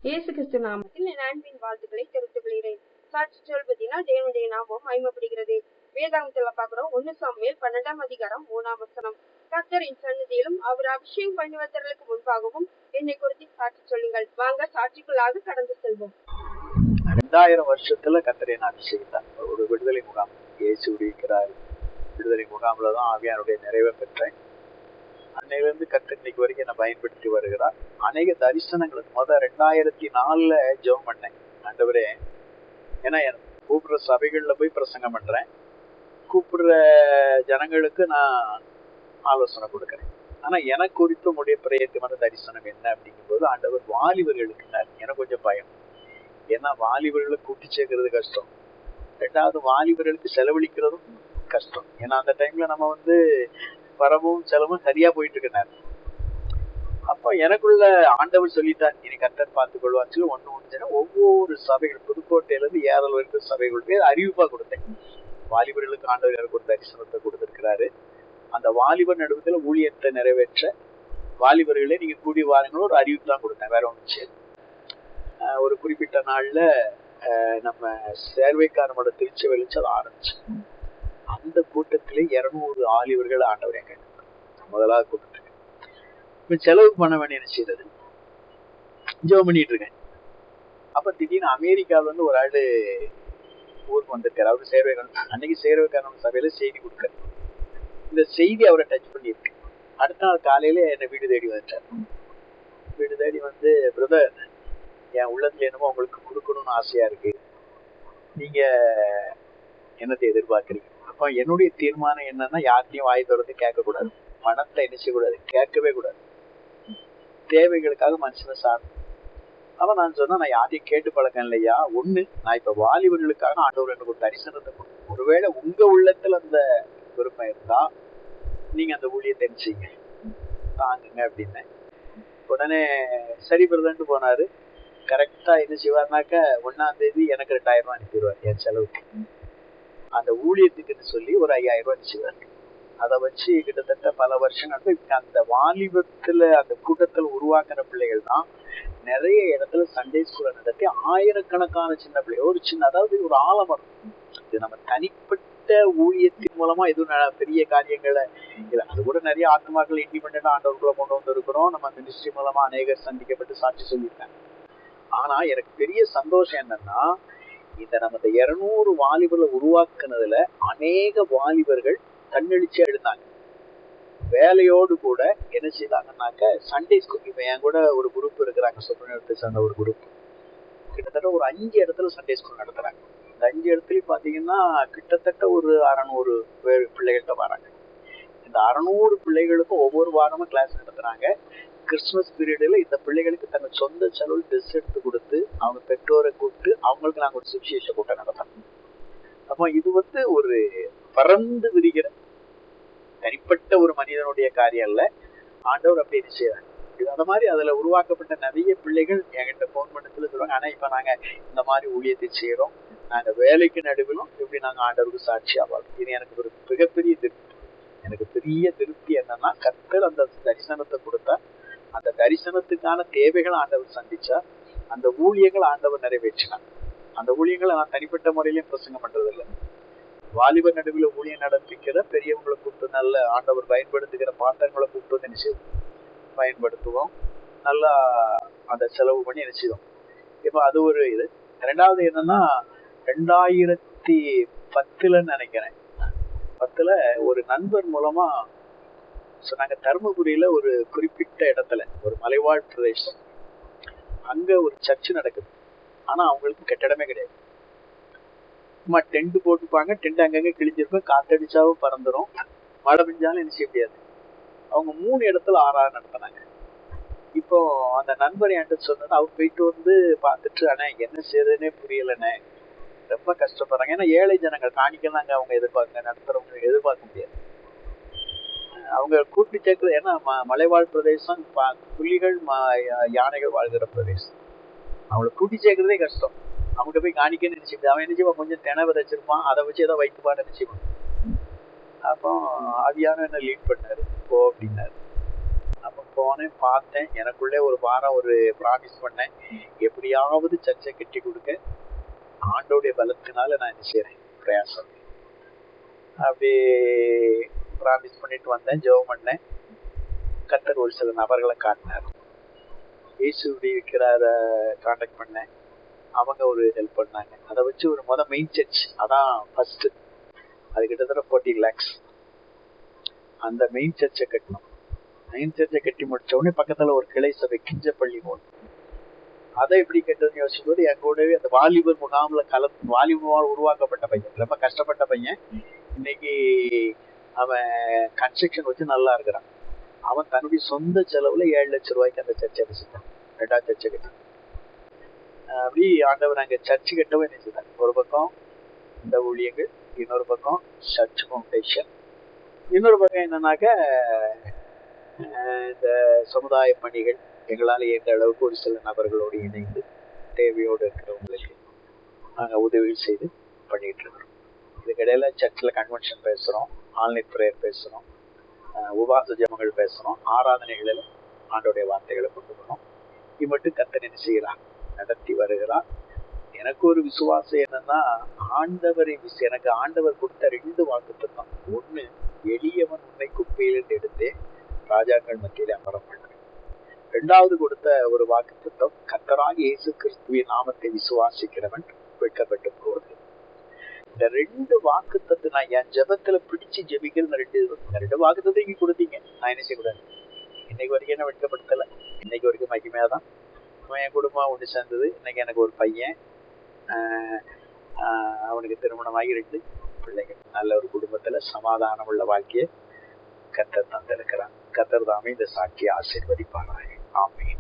இயேசு கிறிஸ்து நாமத்தில் என் அன்பின் வாழ்த்துக்களை தெரிவித்துக் கொள்கிறேன். சாட்சி சொல்வதினால் தேவனுடைய நாமம் மகிமைப்படுகிறது. வேதாகமத்துல பாக்குறோம் 1 சாமுவேல் 12ஆம் அதிகாரம் 3ஆம் வசனம். கர்த்தரின் சந்நிதியிலும் அவர் அபிஷேகம் பண்ணுவதற்கு முன்பாகவும் என்னை குறித்து சாட்சி சொல்லுங்கள். வாங்க சாட்சிக்குள்ளாக கடந்து செல்வோம். 2000 வருஷத்துல கர்த்தரை நான் அபிஷேகித்தார். ஒரு விடுதலை முகாம் இயேசு இருக்கிறார் விடுதலை முகாம்ல தான் ஆவியானுடைய நிறைவை பெற்றேன். அன்னையிலிருந்து கர்த்தர் இன்னைக்கு வரைக்கும் என்னை பயன்படுத்தி வருகிறார். அநேக தரிசனங்களுக்கு 2004 ஜெபம் பண்ணேன். ஆண்டவரே, ஏன்னா எனக்கு கூப்பிடுற சபைகள்ல போய் பிரசங்கம் பண்றேன், கூப்பிடுற ஜனங்களுக்கு நான் ஆலோசனை கொடுக்கறேன். ஆனா எனக்கு குறித்து உடைய பிரயத்தமான தரிசனம் என்ன அப்படிங்கும்போது ஆண்டவர் வாலிபர்களுக்கு எனக்கு கொஞ்சம் பயம். ஏன்னா வாலிபர்களை கூட்டி சேர்க்கறது கஷ்டம், ரெண்டாவது வாலிபர்களுக்கு செலவழிக்கிறதும் கஷ்டம். ஏன்னா அந்த டைம்ல நம்ம வரவும் செலவும் சரியா போயிட்டு இருக்கேன். அப்போ எனக்குள்ள ஆண்டவர் சொல்லிட்டார், இனி கர்த்தர் பார்த்துக் கொள்வான்னு சொல்லி ஒண்ணு ஒவ்வொரு சபைகள் புதுக்கோட்டையில இருந்து ஏறல் வரைக்கும் சபைகளுக்கு அறிவிப்பா கொடுத்தேன். வாலிபர்களுக்கு ஆண்டவர் எனக்கு ஒரு தரிசனத்தை கொடுத்திருக்கிறாரு. அந்த வாலிபர் நடுவத்துல ஊழியத்தை நிறைவேற்ற வாலிபர்களே நீங்க கூடி வாருங்களும் ஒரு அறிவிப்பு தான் கொடுத்தேன். வேற ஒன்று ஒரு குறிப்பிட்ட நாள்ல நம்ம சேர்வைக்கார மட திருச்சி வெளிச்சு அதை ஆரம்பிச்சு அந்த கூட்டத்திலே 200 வாலிபர்கள் ஆண்டவர் எங்க முதலாவது கூட்டத்துக்கு இப்ப செலவு பண்ண வேண்டிய என்ன செய்யறது, ஜெபம் பண்ணிட்டு இருக்கேன். அப்ப திடீர்னு அமெரிக்காவில ஒரு ஆளு ஊருக்கு வந்திருக்காரு. அவரு சேர்வைக்கார அன்னைக்கு சேர்வைக்காரன் சபையில செய்தி கொடுக்காரு. இந்த செய்தி அவரை டச் பண்ணியிருக்கு. அடுத்த நாள் காலையில என்னை வீடு தேடி வந்துட்டார். வீடு தேடி பிரதர், என் உள்ளத்துல என்னமோ உங்களுக்கு கொடுக்கணும்னு ஆசையா இருக்கு, நீங்க என்னத்தை எதிர்பார்க்கறீங்க? அப்ப என்னுடைய தீர்மானம் என்னன்னா, யார்த்தையும் வாய் திறந்து கேட்க கூடாது, பணத்தை என்ன செய்யக்கூடாது, கேட்கவே கூடாது, தேவைகளுக்காக மனுஷனை சார். அப்ப நான் சொன்னா, நான் யாரையும் கேட்டு பழக்கம் இல்லையா, ஒண்ணு நான் இப்ப வாலிபர்களுக்காக ஆண்டவர் எனக்கு ஒரு தரிசனத்தை கொடுக்கும், ஒருவேளை உங்க உள்ளத்துல அந்த விருப்பம் இருந்தா நீங்க அந்த ஊழியத்தை செய்யுங்க, தாங்குங்க அப்படின்னு. உடனே சரி பிரதன்ட்டு போனாரு. கரெக்டா என்ன செய்வார்னாக்க 1ஆம் தேதி எனக்கு 2000 ரூபாய் அனுப்பிடுவார் என் செலவுக்கு. அந்த ஊழியத்துக்குன்னு சொல்லி ஒரு 5000 ரூபாய் அனுப்பிச்சுவார். அதை வச்சு கிட்டத்தட்ட பல வருஷங்கள் அந்த வாலிபத்துல அந்த கூட்டத்தில் உருவாக்குற பிள்ளைகள் தான் நிறைய இடத்துல சண்டே ஸ்கூலை நடத்தி ஆயிரக்கணக்கான சின்ன பிள்ளைகள் ஒரு சின்ன, அதாவது ஒரு ஆலமரம். இது நம்ம தனிப்பட்ட ஊழியத்தின் மூலமா எதுவும் பெரிய காரியங்களை இல்லை, அது கூட நிறைய ஆத்மாக்கள் இண்டிபெண்டா ஆண்டவர்களை கொண்டு வந்திருக்கிறோம். நம்ம மினிஸ்ட்ரி மூலமா அநேகர் சந்திக்கப்பட்டு சாட்சி சொல்லியிருக்காங்க. ஆனா எனக்கு பெரிய சந்தோஷம் என்னன்னா, இந்த நம்ம 200 வாலிபர்களை உருவாக்குனதுல அநேக வாலிபர்கள் தன்னெழுச்சியா எழுந்தாங்க. வேலையோடு கூட என்ன செய்தாங்கன்னாக்க சண்டே ஸ்கூல். இப்ப என் கூட ஒரு குரூப் இருக்கிறாங்க, சுப்பிரமணியத்தை சேர்ந்த ஒரு குரூப். கிட்டத்தட்ட ஒரு 5 இடத்துல சண்டே ஸ்கூல் நடத்துறாங்க. இந்த 5 இடத்துலயும் பாத்தீங்கன்னா கிட்டத்தட்ட ஒரு 600 பிள்ளைகள்கிட்ட வராங்க. இந்த 600 பிள்ளைகளுக்கும் ஒவ்வொரு வாரமும் கிளாஸ் நடத்துறாங்க. கிறிஸ்துமஸ் பீரியட்ல இந்த பிள்ளைகளுக்கு தங்க சொந்த செலவு ட்ரெஸ் எடுத்து கொடுத்து அவங்க பெற்றோரை கூப்பிட்டு அவங்களுக்கு நாங்க ஒரு சுவிசேஷ கூட்டம் நடத்தோம். அப்போ இது ஒரு பறந்து விரிகிற தனிப்பட்ட ஒரு மனிதனுடைய காரியம் இல்ல, ஆண்டவர் அப்படி செய்யறாங்க. இது அந்த மாதிரி அதுல உருவாக்கப்பட்ட நிறைய பிள்ளைகள் என்கிட்ட போன் பண்ணத்துல சொல்லுவாங்க, ஆனா இப்ப நாங்க இந்த மாதிரி ஊழியத்தை செய்யறோம், நாங்க வேலைக்கு நடுவிலும் இப்படி நாங்க ஆண்டவருக்கு சாட்சியா வாழ்றோம். இது எனக்கு ஒரு மிகப்பெரிய திருப்தி. எனக்கு பெரிய திருப்தி என்னன்னா, கர்த்தர் அந்த தரிசனத்தை கொடுத்தா அந்த தரிசனத்துக்கான தேவைகள் ஆண்டவர் சந்திச்சா, அந்த ஊழியர்கள் ஆண்டவர் நிறைவேற்றினார். அந்த ஊழியங்களை நான் தனிப்பட்ட முறையிலையும் பிரசங்கம் பண்றது இல்லை, வாலிபர் நடுவில் ஊழியம் நடத்திக்கிற பெரியவங்களை கூப்பிட்டு நல்ல ஆண்டவர் பயன்படுத்துகிற பாத்திரங்களை கூப்பிட்டு என்ன செய்வோம், பயன்படுத்துவோம், நல்லா அந்த செலவு பண்ணி என்ன செய்வோம். இப்ப அது ஒரு இது. ரெண்டாவது என்னன்னா, 2010 நினைக்கிறேன், 10 ஒரு நண்பர் மூலமா சொன்னாங்க, தர்மபுரியில ஒரு குறிப்பிட்ட இடத்துல ஒரு மலைவாழ் பிரதேசம், அங்க ஒரு சர்ச்சு நடக்குது. ஆனா அவங்களுக்கு கட்டடமே கிடையாது, சும்மா டென்ட் போட்டுப்பாங்க. டென்ட் அங்கங்க கிழிஞ்சிருக்கும், காத்தடிச்சாவும் பறந்துரும், மழை பெஞ்சாலும் என்ன செய்ய முடியாது. அவங்க 3 இடத்துல ஆறாறு நடத்தினாங்க. இப்போ அந்த நண்பர் என்கிட்ட சொன்னது, அவர் போயிட்டு பார்த்துட்டு, ஆனா என்ன செய்யறதுன்னே புரியலண்ணே, ரொம்ப கஷ்டப்படுறாங்க. ஏன்னா ஏழை ஜனங்கள் காணிக்கலாங்க, அவங்க எதிர்பார்க்க நடத்துறவங்க எதிர்பார்க்க முடியாது. அவங்க கூட்டி சேர்க்கிறது, ஏன்னா மலைவாழ் பிரதேசம், புலிகள் யானைகள் வாழ்கிற பிரதேசம், அவங்களை கூட்டி சேர்க்கிறதே கஷ்டம். அவங்ககிட்ட போய் காணிக்கன்னு நினைச்சுட்டு அவன் என்ன செய்வான், கொஞ்சம் தினை விதைச்சிருப்பான், அதை வச்சு ஏதோ வைத்துப்பான்னு நினைச்சுப்பான். அப்போ ஆவியான என்ன லீட் பண்ணாரு, போ அப்படின்னாரு. அப்போ போனேன், பார்த்தேன். எனக்குள்ளே ஒரு வாரம் ஒரு ப்ராமிஸ் பண்ணேன், எப்படியாவது சர்ச்சை கட்டி கொடுக்க ஆண்டோடைய பலத்தினால நான் என்ன செய்யறேன், பிரயாசம். அப்படி ப்ராமிஸ் பண்ணிட்டு வந்தேன், ஜெபம் பண்ணேன். கர்த்தர் ஒரு சில நபர்களை காட்டினார். இயேசுடி இருக்கிறார கான்டாக்ட் பண்ணேன், அவங்க ஒரு ஹெல்ப் பண்ணாங்க. அதை வச்சு ஒரு மெயின் சர்ச், அதான் ஃபர்ஸ்ட், அது கிட்டத்தட்ட 40 lakhs. அந்த மெயின் சர்ச்சை கட்டணும். மெயின் சர்ச்சை கட்டி முடிச்ச உடனே பக்கத்துல ஒரு கிளை சபை கிஞ்சப்பள்ளி போகணும். அதை எப்படி கட்டுறதுன்னு யோசிக்கும் போது என் கூடவே அந்த வாலிபர் முகாம்ல வாலிபர் உருவாக்கப்பட்ட பையன், ரொம்ப கஷ்டப்பட்ட பையன், இன்னைக்கு அவன் கன்ஸ்ட்ரக்ஷன் வச்சு நல்லா இருக்கிறான். அவன் தன்னுடைய சொந்த செலவுல 7 லட்சம் ரூபாய்க்கு அந்த சர்ச்சை அடிச்சுட்டான், 2வது சர்ச்சை கட்டி. அப்படி ஆண்டவர் அங்க சர்ச்சு கட்டவே நினைச்சுட்டான். ஒரு பக்கம் இந்த ஊழியங்கள், இன்னொரு பக்கம் சர்ச் ஃபவுண்டேஷன், இன்னொரு பக்கம் என்னன்னாக்க இந்த சமுதாய பணிகள். எங்களால் எந்த அளவுக்கு ஒரு சில நபர்களோடு இணைந்து தேவையோடு இருக்கிறவங்களுக்கு நாங்கள் உதவி செய்து பண்ணிட்டு இருக்கிறோம். இதுக்கிடையில சர்ச்சில் கன்வென்ஷன் பேசுகிறோம், ஆன்லைன் ப்ரேயர் பேசுகிறோம், உபாச ஜெபங்கள் பேசுகிறோம், ஆராதனைகளில் ஆண்டோடைய வார்த்தைகளை கொண்டு வரோம். இது மட்டும் கர்த்தர் என்ன செய்கிறார், நடத்தி வருகிறார். எனக்கு ஒரு விசுவாசம் என்னன்னா, எனக்கு ஆண்டவர் கொடுத்த 2 வாக்குத்தத்தம். ஒண்ணு, எளியவன் உன்னை குப்பையிலிருந்து எடுத்து ராஜாக்கள் மத்தியில அமர பண்ண. 2வது கொடுத்த ஒரு வாக்குத்தத்தம், கர்த்தராகிய இயேசு கிறிஸ்துவின் நாமத்தை விசுவாசிக்கிறவன் வெட்கப்பட்டு போவது. இந்த 2 வாக்குத்தத்தை நான் என் ஜெபத்துல பிடிச்சு ஜெபிக்கிற 2 வாக்குத்தத்தை இங்க கொடுத்தீங்க. நான் என்ன செய்யக்கூடாது, இன்னைக்கு வரைக்கும் என்ன வெட்கப்படுத்தல, இன்னைக்கு வரைக்கும் மகிமையாதான் என் குடும்பம் ஒன்று சேர்ந்தது. இன்னைக்கு எனக்கு ஒரு பையன், அவனுக்கு திருமணமாகி 2 பிள்ளைகள், நல்ல ஒரு குடும்பத்துல சமாதானம் உள்ள வாழ்க்கையை கர்த்தர் தந்திருக்கிறான். கர்த்தர் தாமே இந்த சாட்சியை ஆசீர்வதிப்பாராக. ஆமென்.